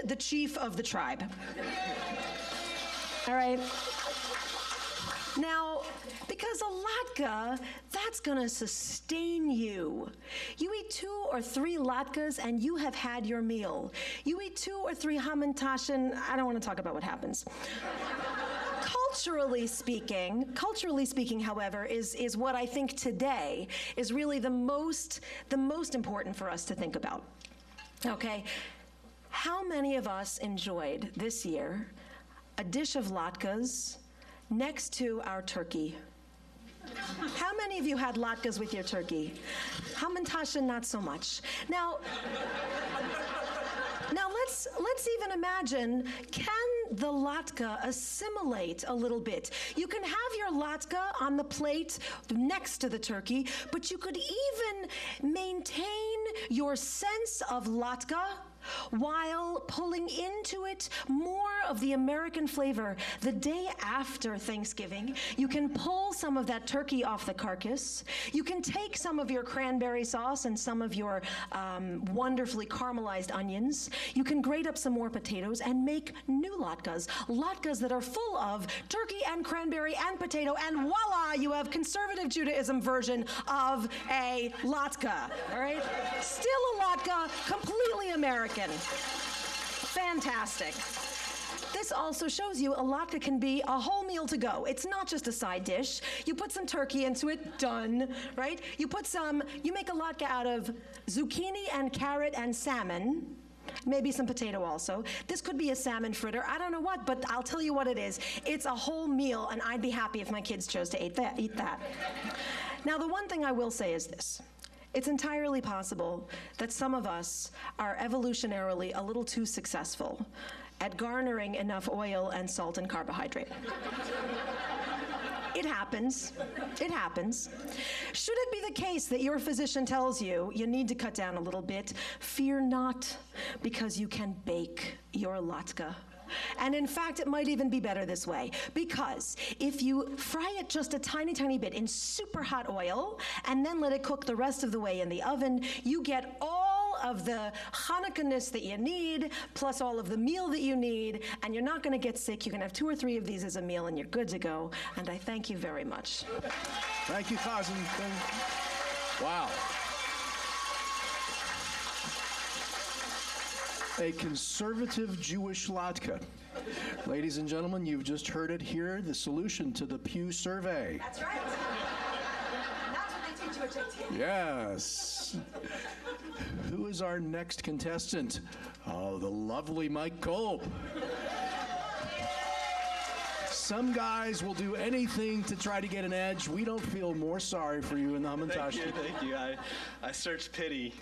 the chief of the tribe. All right? Now, because a latke, that's going to sustain you. You eat 2 or 3 latkes and you have had your meal. You eat 2 or 3 hamantash and I don't want to talk about what happens. Culturally speaking, however, is what I think today is really the most important for us to think about. Okay? How many of us enjoyed this year a dish of latkes next to our turkey? How many of you had latkes with your turkey? Hamantash, not so much. Now let's even imagine, can the latke assimilate a little bit? You can have your latke on the plate next to the turkey, but you could even maintain your sense of latke while pulling into it more of the American flavor. The day after Thanksgiving, you can pull some of that turkey off the carcass. You can take some of your cranberry sauce and some of your wonderfully caramelized onions. You can grate up some more potatoes and make new latkes that are full of turkey and cranberry and potato, and voila, you have conservative Judaism version of a latke, all right? Still a latke, completely American. Fantastic. This also shows you a latke can be a whole meal to go. It's not just a side dish. You put some turkey into it, done, right? You make a latke out of zucchini and carrot and salmon, maybe some potato also. This could be a salmon fritter. I don't know what, but I'll tell you what it is. It's a whole meal, and I'd be happy if my kids chose to eat that. Now, the one thing I will say is this. It's entirely possible that some of us are evolutionarily a little too successful at garnering enough oil and salt and carbohydrate. It happens. It happens. Should it be the case that your physician tells you you need to cut down a little bit, fear not, because you can bake your latke. And in fact, it might even be better this way, because if you fry it just a tiny, tiny bit in super hot oil and then let it cook the rest of the way in the oven, you get all of the Hanukkah-ness that you need, plus all of the meal that you need, and you're not going to get sick. You can have 2 or 3 of these as a meal, and you're good to go. And I thank you very much. Thank you, Cousin. Wow. A conservative Jewish latke. Ladies and gentlemen, you've just heard it here, the solution to the Pew survey. That's right. That's what they teach you at JT. Yes. Who is our next contestant? Oh, the lovely Mike Kolb. Some guys will do anything to try to get an edge. We don't feel more sorry for you in the Hamantash. Thank you. I searched pity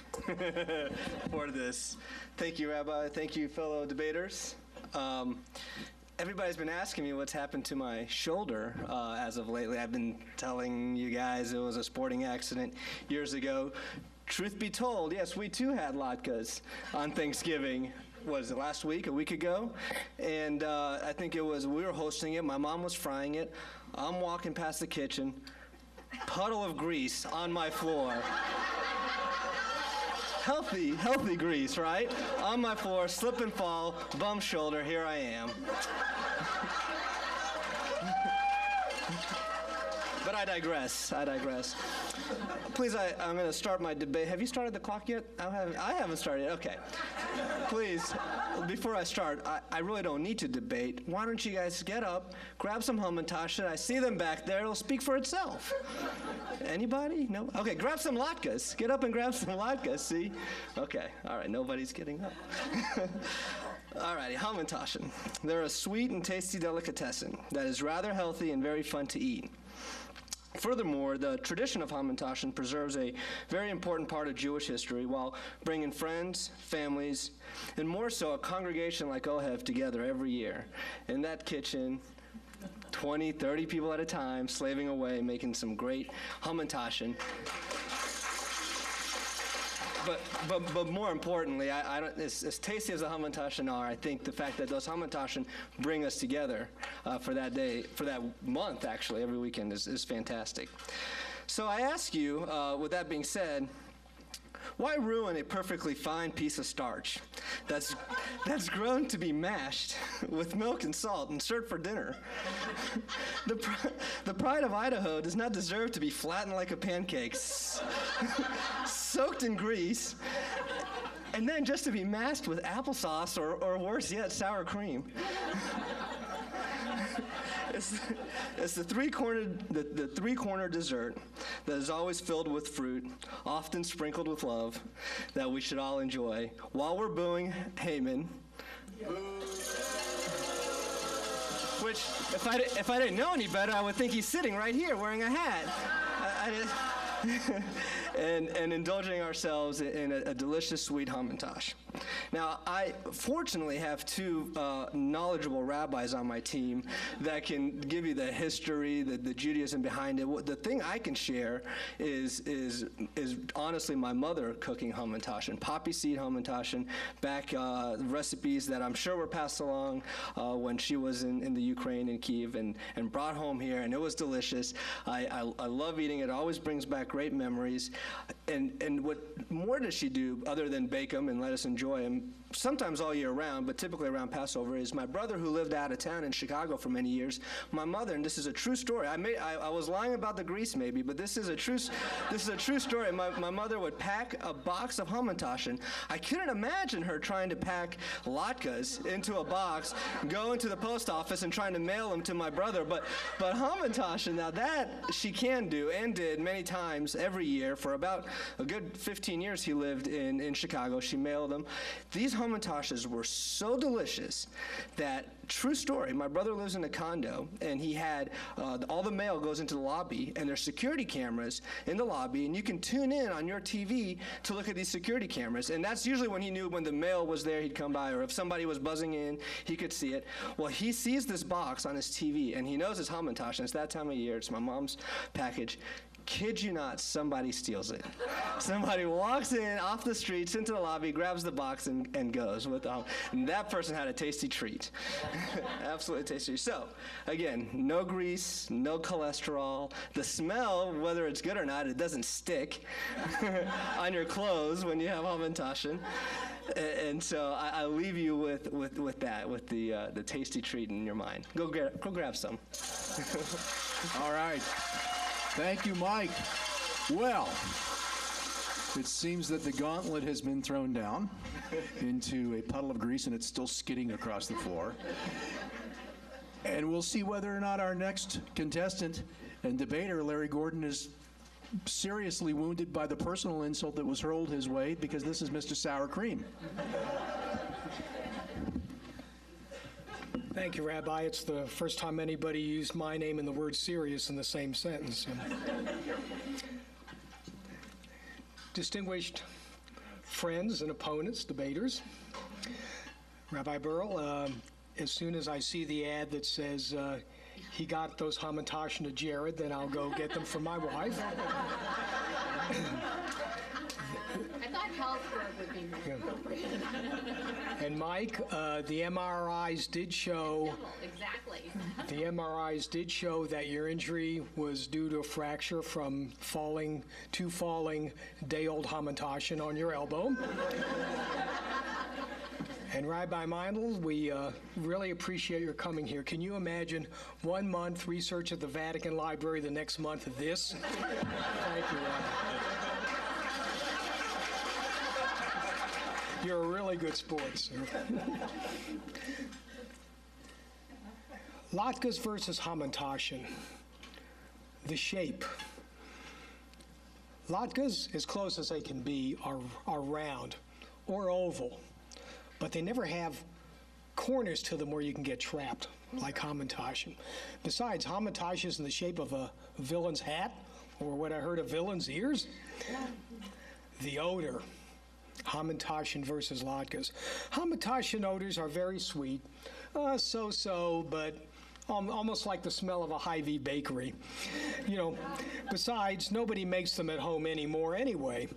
for this. Thank you, Rabbi. Thank you, fellow debaters. Everybody's been asking me what's happened to my shoulder as of lately. I've been telling you guys it was a sporting accident years ago. Truth be told, yes, we too had latkes on Thanksgiving. Was it last week, a week ago? And I think we were hosting it. My mom was frying it. I'm walking past the kitchen, puddle of grease on my floor. Healthy grease, right? On my floor, slip and fall, bum shoulder, here I am. But I digress. Please, I'm going to start my debate. Have you started the clock yet? I haven't started. Okay. Please, before I start, I really don't need to debate. Why don't you guys get up, grab some Hamantash? I see them back there. It'll speak for itself. Anybody? No? Okay, grab some latkes. Get up and grab some latkes, see? Okay, all right, nobody's getting up. All righty, Hamantashen. They're a sweet and tasty delicatessen that is rather healthy and very fun to eat. Furthermore, the tradition of Hamantashen preserves a very important part of Jewish history while bringing friends, families, and more so a congregation like Ohev together every year. In that kitchen, 20, 30 people at a time, slaving away, making some great Hamantashen. But more importantly, I don't, as tasty as the Hamantashen are, I think the fact that those Hamantashen bring us together for that day, for that month, actually, every weekend is fantastic. So I ask you, with that being said, Why ruin a perfectly fine piece of starch that's grown to be mashed with milk and salt and served for dinner? The pride of Idaho does not deserve to be flattened like a pancake, soaked in grease, and then just to be masked with applesauce or worse yet, sour cream. It's the three-cornered dessert that is always filled with fruit, often sprinkled with love, that we should all enjoy while we're booing Haman. Which, if I didn't know any better, I would think he's sitting right here wearing a hat. And indulging ourselves in a delicious sweet Hamantash. Now, I fortunately have two knowledgeable rabbis on my team that can give you the history, the Judaism behind it. The thing I can share is honestly my mother cooking Hamantash and poppy seed Hamantash, back recipes that I'm sure were passed along when she was in the Ukraine and Kiev and brought home here, and it was delicious. I love eating it. It always brings back great memories. And what more does she do other than bake them and let us enjoy them, sometimes all year round, but typically around Passover, is my brother, who lived out of town in Chicago for many years. My mother, and this is a true story. I was lying about the grease maybe, but this is a true story. My mother would pack a box of Hamantash, and I couldn't imagine her trying to pack latkes into a box, go into the post office and trying to mail them to my brother. But Hamantash, and now that she can do and did many times every year for about a good 15 years he lived in Chicago. She mailed them. These Hamantashes were so delicious that, true story, my brother lives in a condo, and he had all the mail goes into the lobby, and there's security cameras in the lobby, and you can tune in on your TV to look at these security cameras. And that's usually when he knew when the mail was there, he'd come by, or if somebody was buzzing in, he could see it. Well, he sees this box on his TV, and he knows it's Hamantash, and it's that time of year. It's my mom's package. Kid you not, somebody steals it. Somebody walks in off the streets into the lobby, grabs the box, and goes with them. And that person had a tasty treat. Absolutely tasty. So, again, no grease, no cholesterol. The smell, whether it's good or not, it doesn't stick on your clothes when you have Hamantash. And so I leave you with that, with the tasty treat in your mind. Go grab some. All right. Thank you, Mike. Well, it seems that the gauntlet has been thrown down into a puddle of grease, and it's still skidding across the floor. And we'll see whether or not our next contestant and debater, Larry Gordon, is seriously wounded by the personal insult that was hurled his way, because this is Mr. Sour Cream. Thank you, Rabbi. It's the first time anybody used my name and the word serious in the same sentence. Distinguished friends and opponents, debaters, Rabbi Burrell, as soon as I see the ad that says he got those Hamantash to Jared, then I'll go get them for my wife. I thought Hellsburg would be more appropriate. And Mike, the MRIs did show. Exactly. The MRIs did show that your injury was due to a fracture from falling day-old Hamantash on your elbow. And Rabbi Meindl, we really appreciate your coming here. Can you imagine 1 month research at the Vatican Library, the next month this? Thank you, Rabbi. You're a really good sport, sir. Latkes versus Hamantash. The shape. Latkes, as close as they can be, are round or oval, but they never have corners to them where you can get trapped, like Hamantash. Besides, Hamantash is in the shape of a villain's hat, or what I heard, a villain's ears. The odor. Hamantash versus latkes. Hamantash odors are very sweet, so-so, but almost like the smell of a Hy-Vee bakery. Besides, nobody makes them at home anymore anyway.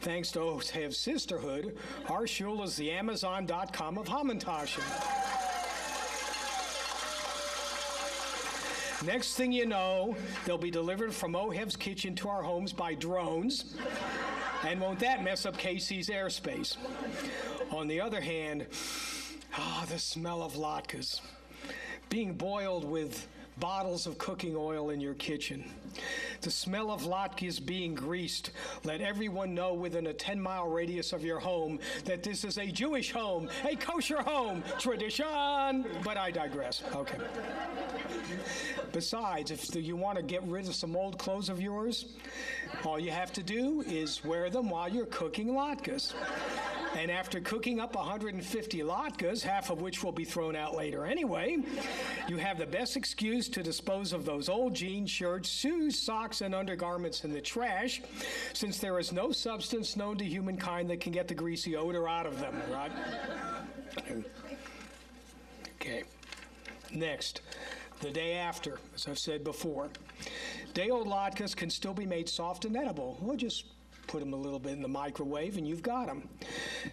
Thanks to Ohev Sisterhood, our shul is the Amazon.com of Hamantash. Next thing you know, they'll be delivered from Ohev's kitchen to our homes by drones. And won't that mess up Casey's airspace? On the other hand, the smell of latkes. Being boiled with bottles of cooking oil in your kitchen. The smell of latkes being greased. Let everyone know within a 10-mile radius of your home that this is a Jewish home, a kosher home, tradition. But I digress. Okay. Besides, if you want to get rid of some old clothes of yours, all you have to do is wear them while you're cooking latkes. And after cooking up 150 latkes, half of which will be thrown out later anyway, you have the best excuse to dispose of those old jeans, shirts, shoes, socks, and undergarments in the trash, since there is no substance known to humankind that can get the greasy odor out of them, right? Okay. Next, the day after, as I've said before. Day-old latkes can still be made soft and edible. We'll just put them a little bit in the microwave and you've got them.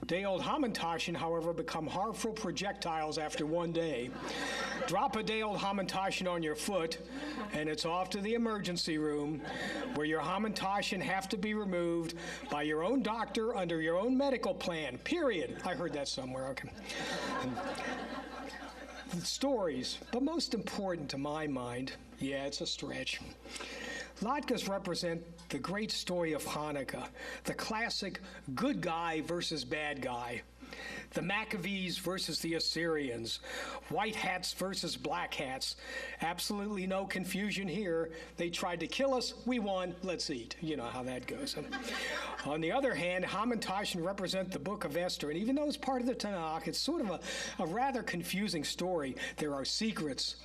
Day-old Hamantashen, however, become harmful projectiles after one day. Drop a day-old Hamantashen on your foot and it's off to the emergency room where your Hamantashen have to be removed by your own doctor under your own medical plan, period. I heard that somewhere, okay. The stories, but most important to my mind, yeah, it's a stretch. Latkes represent the great story of Hanukkah, the classic good guy versus bad guy, the Maccabees versus the Assyrians, white hats versus black hats. Absolutely no confusion here. They tried to kill us, we won, let's eat. You know how that goes. On the other hand, Hamantashen represent the book of Esther, and even though it's part of the Tanakh, it's sort of a rather confusing story. There are secrets,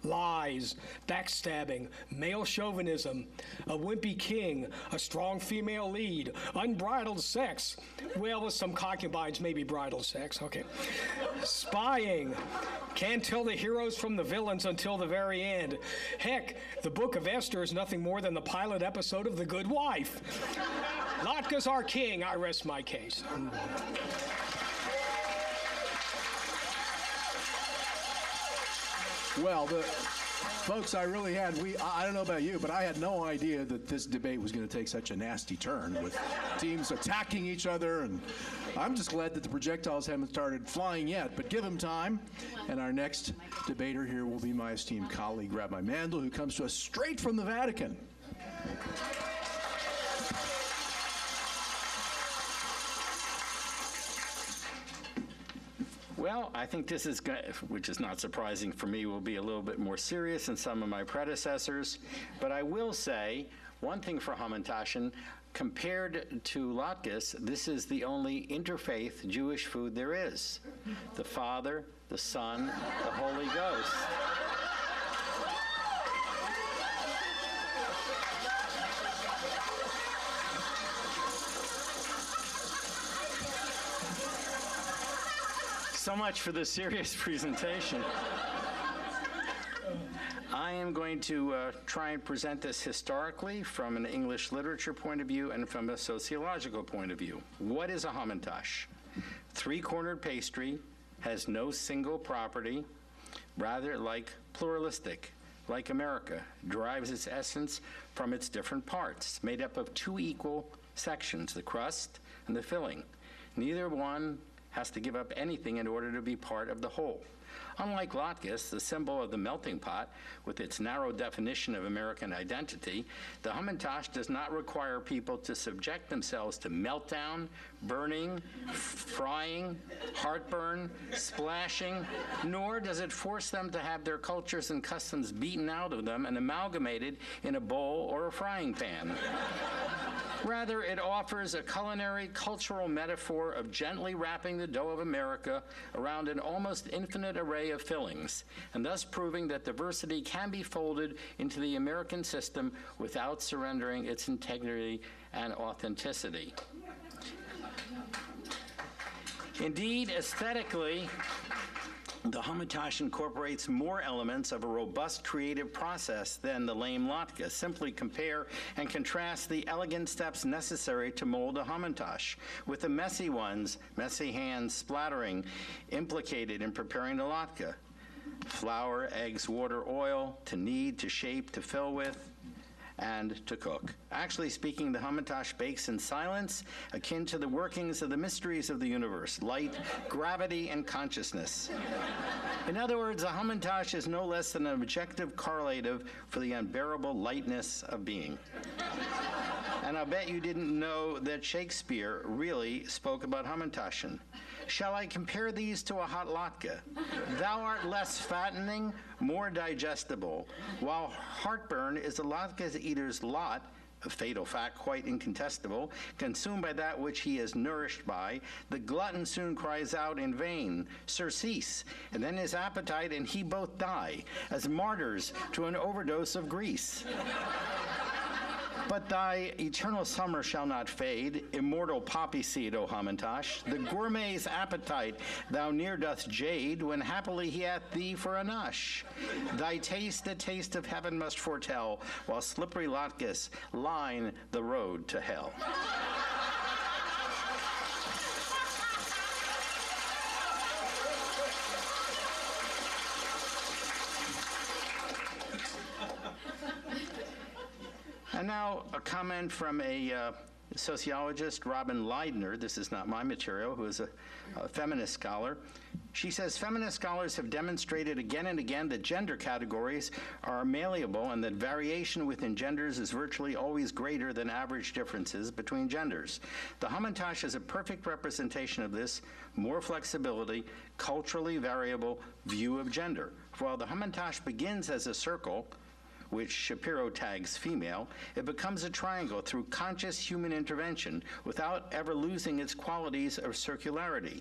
lies, backstabbing, male chauvinism, a wimpy king, a strong female lead, unbridled sex. Well, with some concubines, maybe bridal sex, okay. Spying. Can't tell the heroes from the villains until the very end. Heck, the book of Esther is nothing more than the pilot episode of The Good Wife. Latkes are king. I rest my case. Well, folks, I really had, I don't know about you, but I had no idea that this debate was going to take such a nasty turn with teams attacking each other, and I'm just glad that the projectiles haven't started flying yet, but give them time. And our next debater here will be my esteemed colleague, Rabbi Mandel, who comes to us straight from the Vatican. Well, I think this is, which is not surprising for me, will be a little bit more serious than some of my predecessors. But I will say one thing for Hamantashen, compared to latkes, this is the only interfaith Jewish food there is. The Father, the Son, the Holy Ghost. So much for the serious presentation. I am going to try and present this historically from an English literature point of view and from a sociological point of view. What is a Hamantash? Three-cornered pastry, has no single property, rather like pluralistic, like America, derives its essence from its different parts, made up of two equal sections, the crust and the filling. Neither one has to give up anything in order to be part of the whole. Unlike latkes, the symbol of the melting pot, with its narrow definition of American identity, the Hamantash does not require people to subject themselves to meltdown, burning, frying, heartburn, splashing, nor does it force them to have their cultures and customs beaten out of them and amalgamated in a bowl or a frying pan. Rather, it offers a culinary, cultural metaphor of gently wrapping the dough of America around an almost infinite array of fillings, and thus proving that diversity can be folded into the American system without surrendering its integrity and authenticity. Indeed, aesthetically, the Hamantash incorporates more elements of a robust creative process than the lame latke. Simply compare and contrast the elegant steps necessary to mold a Hamantash with the messy ones, messy hands splattering, implicated in preparing the latke. Flour, eggs, water, oil, to knead, to shape, to fill with. and to cook. Actually speaking, the Hamantash bakes in silence, akin to the workings of the mysteries of the universe, light, gravity, and consciousness. In other words, a Hamantash is no less than an objective correlative for the unbearable lightness of being. And I'll bet you didn't know that Shakespeare really spoke about Hamantashen. Shall I compare these to a hot latke? Thou art less fattening, more digestible, while heartburn is a latke eater's lot, a fatal fact quite incontestable, consumed by that which he is nourished by, the glutton soon cries out in vain, surcease, and then his appetite and he both die, as martyrs to an overdose of grease. But thy eternal summer shall not fade, immortal poppy seed, O Hamantash. The gourmet's appetite thou near doth jade, when happily he hath thee for a nosh. Thy taste the taste of heaven must foretell, while slippery latkes line the road to hell. And now a comment from a sociologist, Robin Leidner. This is not my material, who is a feminist scholar. She says, feminist scholars have demonstrated again and again that gender categories are malleable and that variation within genders is virtually always greater than average differences between genders. The Hamantash is a perfect representation of this more flexibility, culturally variable view of gender. For while the Hamantash begins as a circle, which Shapiro tags female, it becomes a triangle through conscious human intervention without ever losing its qualities of circularity.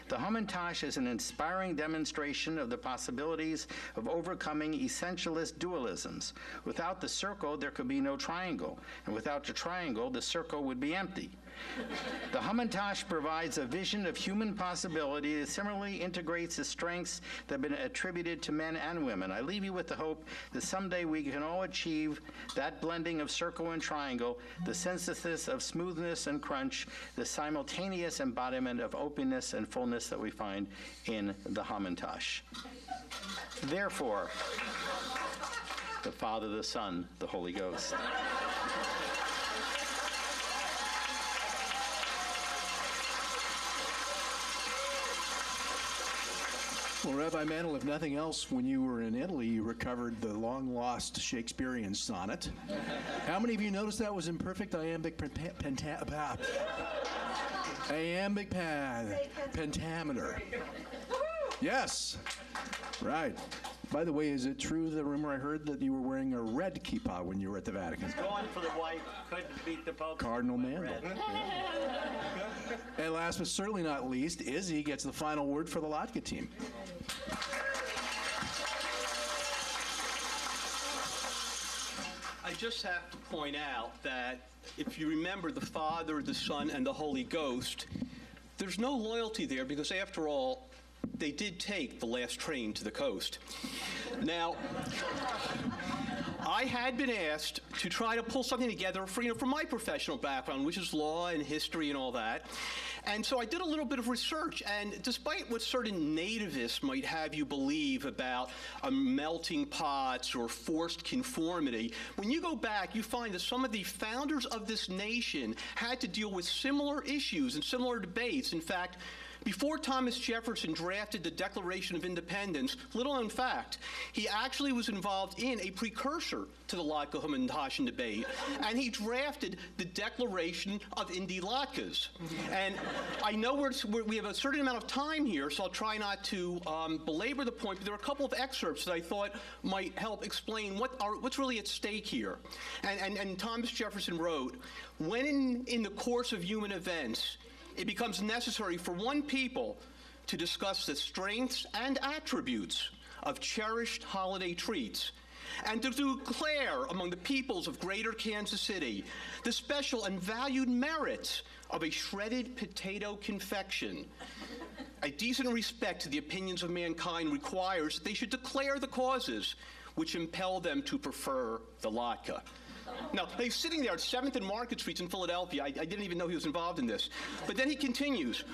The Hamantash is an inspiring demonstration of the possibilities of overcoming essentialist dualisms. Without the circle, there could be no triangle, and without the triangle, the circle would be empty. The Hamantash provides a vision of human possibility that similarly integrates the strengths that have been attributed to men and women. I leave you with the hope that someday we can all achieve that blending of circle and triangle, the synthesis of smoothness and crunch, the simultaneous embodiment of openness and fullness that we find in the Hamantash. Therefore, the Father, the Son, the Holy Ghost. Well, Rabbi Mandel, if nothing else, when you were in Italy, you recovered the long-lost Shakespearean sonnet. How many of you noticed that was in perfect iambic pentameter? Yes. Right. By the way, is it true, the rumor I heard, that you were wearing a red kippah when you were at the Vatican? Going for the white, couldn't beat the Pope. Cardinal Mandel. Yeah. And last but certainly not least, Izzy gets the final word for the Latke team. I just have to point out that if you remember the Father, the Son, and the Holy Ghost, there's no loyalty there because, after all, they did take the last train to the coast. Now, I had been asked to try to pull something together from my professional background, which is law and history and all that. And so I did a little bit of research, and despite what certain nativists might have you believe about melting pots or forced conformity, when you go back, you find that some of the founders of this nation had to deal with similar issues and similar debates. In fact, before Thomas Jefferson drafted the Declaration of Independence, little known fact, he actually was involved in a precursor to the Latke Hamantashen debate, and he drafted the Declaration of Indy Latkes. And I know we have a certain amount of time here, so I'll try not to belabor the point, but there are a couple of excerpts that I thought might help explain what's really at stake here. And Thomas Jefferson wrote, "When in the course of human events, it becomes necessary for one people to discuss the strengths and attributes of cherished holiday treats, and to declare among the peoples of greater Kansas City the special and valued merits of a shredded potato confection. A decent respect to the opinions of mankind requires that they should declare the causes which impel them to prefer the latke." Now, he's sitting there at 7th and Market Streets in Philadelphia. I didn't even know he was involved in this. But then he continues,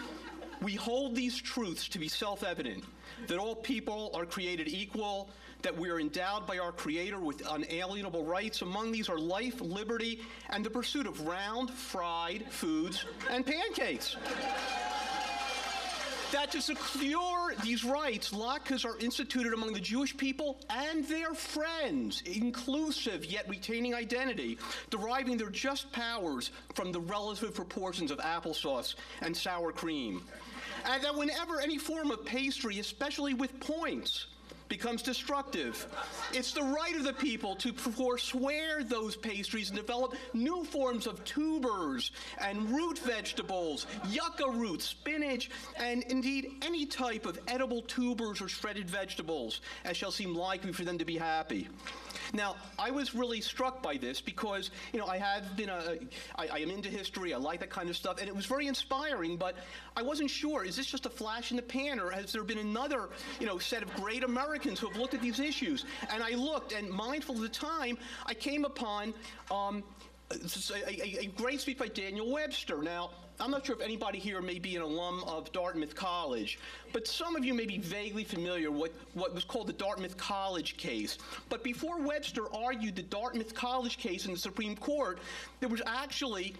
We hold these truths to be self-evident, that all people are created equal, that we are endowed by our Creator with unalienable rights. Among these are life, liberty, and the pursuit of round, fried foods and pancakes. That to secure these rights, latkes are instituted among the Jewish people and their friends, inclusive yet retaining identity, deriving their just powers from the relative proportions of applesauce and sour cream. And that whenever any form of pastry, especially with points, becomes destructive, it's the right of the people to forswear those pastries and develop new forms of tubers and root vegetables, yucca roots, spinach, and indeed any type of edible tubers or shredded vegetables, as shall seem likely for them to be happy. Now, I was really struck by this because, I have been I am into history, I like that kind of stuff, and it was very inspiring, but I wasn't sure, is this just a flash in the pan, or has there been another, set of great Americans who have looked at these issues? And I looked, and mindful of the time, I came upon a great speech by Daniel Webster. Now, I'm not sure if anybody here may be an alum of Dartmouth College, but some of you may be vaguely familiar with what was called the Dartmouth College case. But before Webster argued the Dartmouth College case in the Supreme Court, there was actually,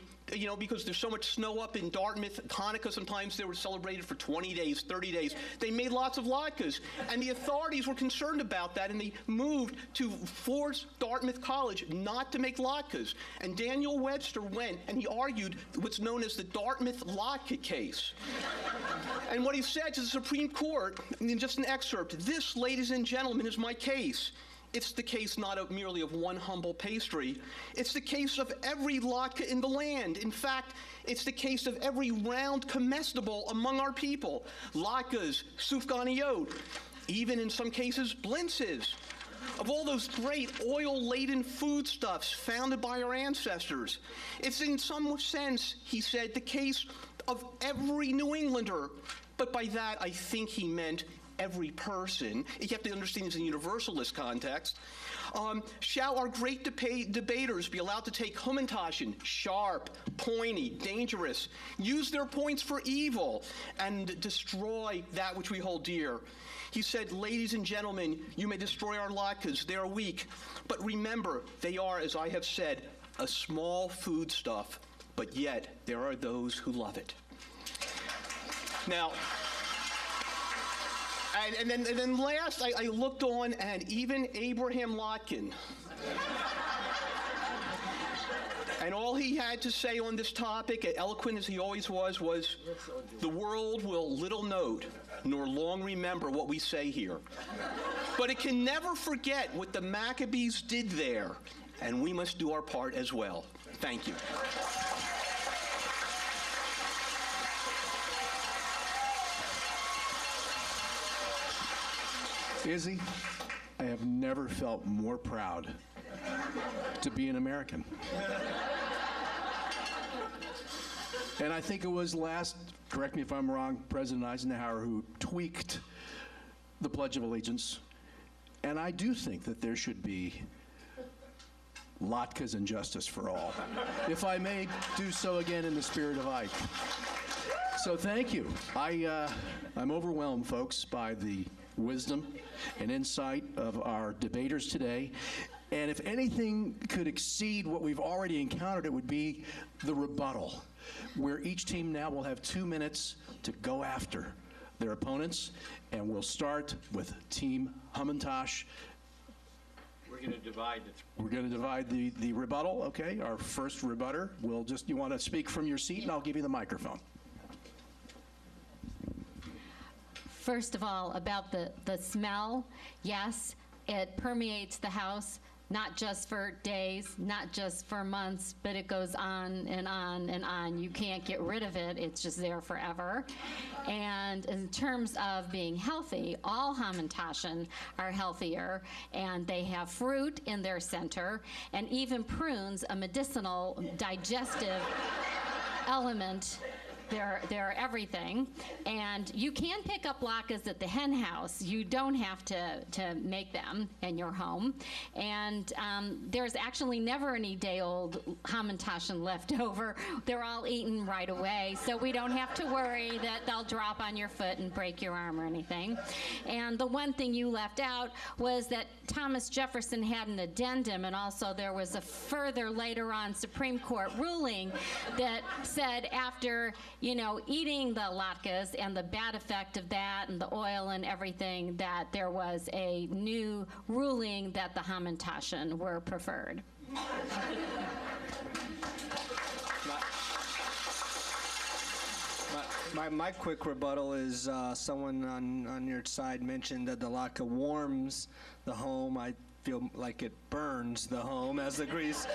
because there's so much snow up in Dartmouth, Hanukkah sometimes they were celebrated for 20 days, 30 days. They made lots of latkes. And the authorities were concerned about that, and they moved to force Dartmouth College not to make latkes. And Daniel Webster went, and he argued what's known as the Dartmouth latke case. And what he said to the Supreme Court, in just an excerpt, "This, ladies and gentlemen, is my case. It's the case not merely of one humble pastry. It's the case of every latke in the land. In fact, it's the case of every round comestible among our people. Latkes, sufganiyot, even in some cases, blintzes. Of all those great oil-laden foodstuffs founded by our ancestors. It's in some sense, he said, the case of every New Englander. But by that, I think he meant every person. You have to understand this in a universalist context. Shall our great debaters be allowed to take Hamantashen, sharp, pointy, dangerous, use their points for evil, and destroy that which we hold dear? He said, ladies and gentlemen, you may destroy our latkes. They are weak. But remember, they are, as I have said, a small foodstuff. But yet, there are those who love it. Now, and then last, I looked on, and even Abraham Lotkin, and all he had to say on this topic, eloquent as he always was, the world will little note nor long remember what we say here. But it can never forget what the Maccabees did there, and we must do our part as well. Thank you. Izzy, I have never felt more proud to be an American. And I think it was correct me if I'm wrong, President Eisenhower who tweaked the Pledge of Allegiance. And I do think that there should be latkes and justice for all. If I may do so again in the spirit of Ike. So thank you. I'm overwhelmed, folks, by the wisdom and insight of our debaters today. And if anything could exceed what we've already encountered, it would be the rebuttal, where each team now will have 2 minutes to go after their opponents. And we'll start with Team Hamantash. We're going to divide We're going to divide the rebuttal, okay? Our first rebutter will you want to speak from your seat, and I'll give you the microphone. First of all, about the smell, yes, it permeates the house, not just for days, not just for months, but it goes on and on and on. You can't get rid of it. It's just there forever. And in terms of being healthy, all Hamantashen are healthier, and they have fruit in their center, and even prunes, a medicinal digestive element, They're everything. And you can pick up latkes at the hen house. You don't have to make them in your home. And there's actually never any day-old Hamantashen left over. They're all eaten right away, so we don't have to worry that they'll drop on your foot and break your arm or anything. And the one thing you left out was that Thomas Jefferson had an addendum, and also there was a further later on Supreme Court ruling that said after, eating the latkes and the bad effect of that and the oil and everything, that there was a new ruling that the Hamantashen were preferred. My quick rebuttal is someone on your side mentioned that the latke warms the home. I feel like it burns the home as the grease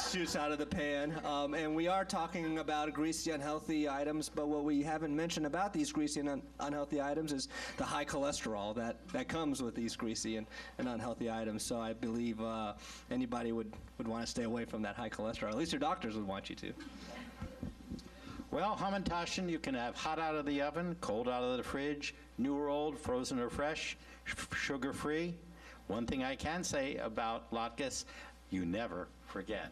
shoots out of the pan. And we are talking about greasy, unhealthy items, but what we haven't mentioned about these greasy and unhealthy items is the high cholesterol that comes with these greasy and unhealthy items. So I believe anybody would want to stay away from that high cholesterol. At least your doctors would want you to. Well, Hamantashen you can have hot out of the oven, cold out of the fridge, new or old, frozen or fresh, sugar-free. One thing I can say about latkes, you never forget.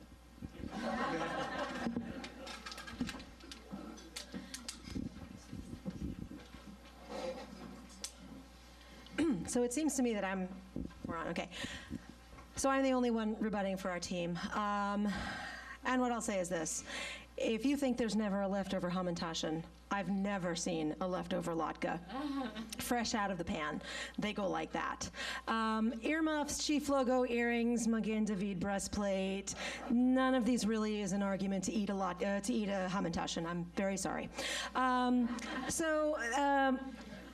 So it seems to me that we're on, okay. So I'm the only one rebutting for our team. And what I'll say is this. If you think there's never a leftover Hamantashen, I've never seen a leftover latke. Fresh out of the pan. They go like that. Earmuffs, chief logo, earrings, Magen David breastplate. None of these really is an argument to eat a Hamantashen. I'm very sorry.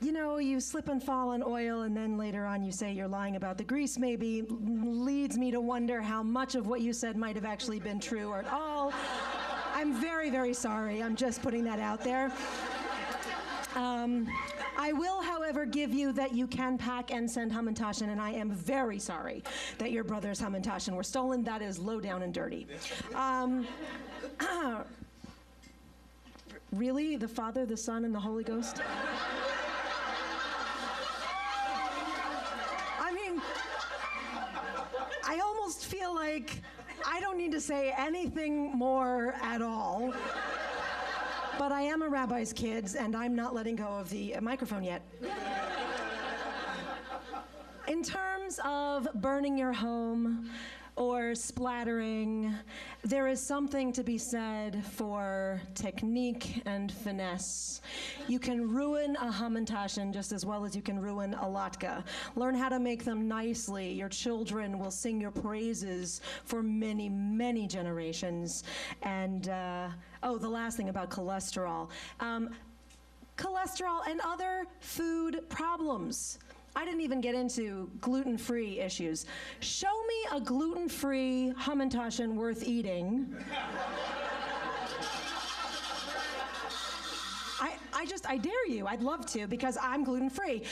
You slip and fall in oil, and then later on you say you're lying about the grease, maybe leads me to wonder how much of what you said might have actually been true or at all. I'm very, very sorry. I'm just putting that out there. I will, however, give you that you can pack and send Hamantashen, and I am very sorry that your brother's Hamantashen were stolen. That is low down and dirty. Really? The Father, the Son, and the Holy Ghost? I almost feel like I don't need to say anything more at all. But I am a rabbi's kid, and I'm not letting go of the microphone yet. In terms of burning your home or splattering, there is something to be said for technique and finesse. You can ruin a Hamantashen just as well as you can ruin a latke. Learn how to make them nicely. Your children will sing your praises for many, many generations. And, the last thing about cholesterol. Cholesterol and other food problems. I didn't even get into gluten-free issues. Show me a gluten-free Hamantashen worth eating. I dare you. I'd love to because I'm gluten-free.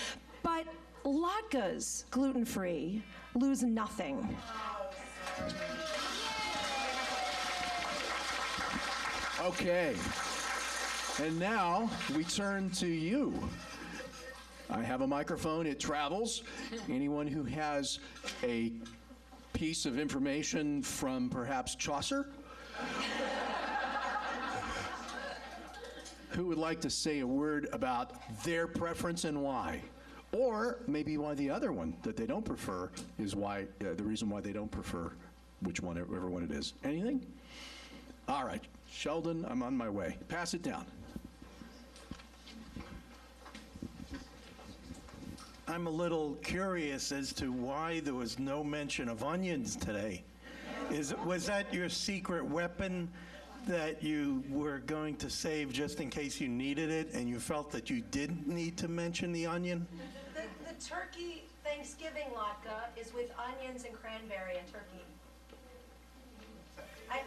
But latkes, gluten-free, lose nothing. Okay. And now we turn to you. I have a microphone. It travels. Anyone who has a piece of information from perhaps Chaucer? Who would like to say a word about their preference and why? Or maybe why the other one that they don't prefer is why the reason why they don't prefer whichever one it is. Anything? All right. Sheldon, I'm on my way. Pass it down. I'm a little curious as to why there was no mention of onions today. Was that your secret weapon that you were going to save just in case you needed it, and you felt that you didn't need to mention the onion? The turkey Thanksgiving latke is with onions and cranberry and turkey. I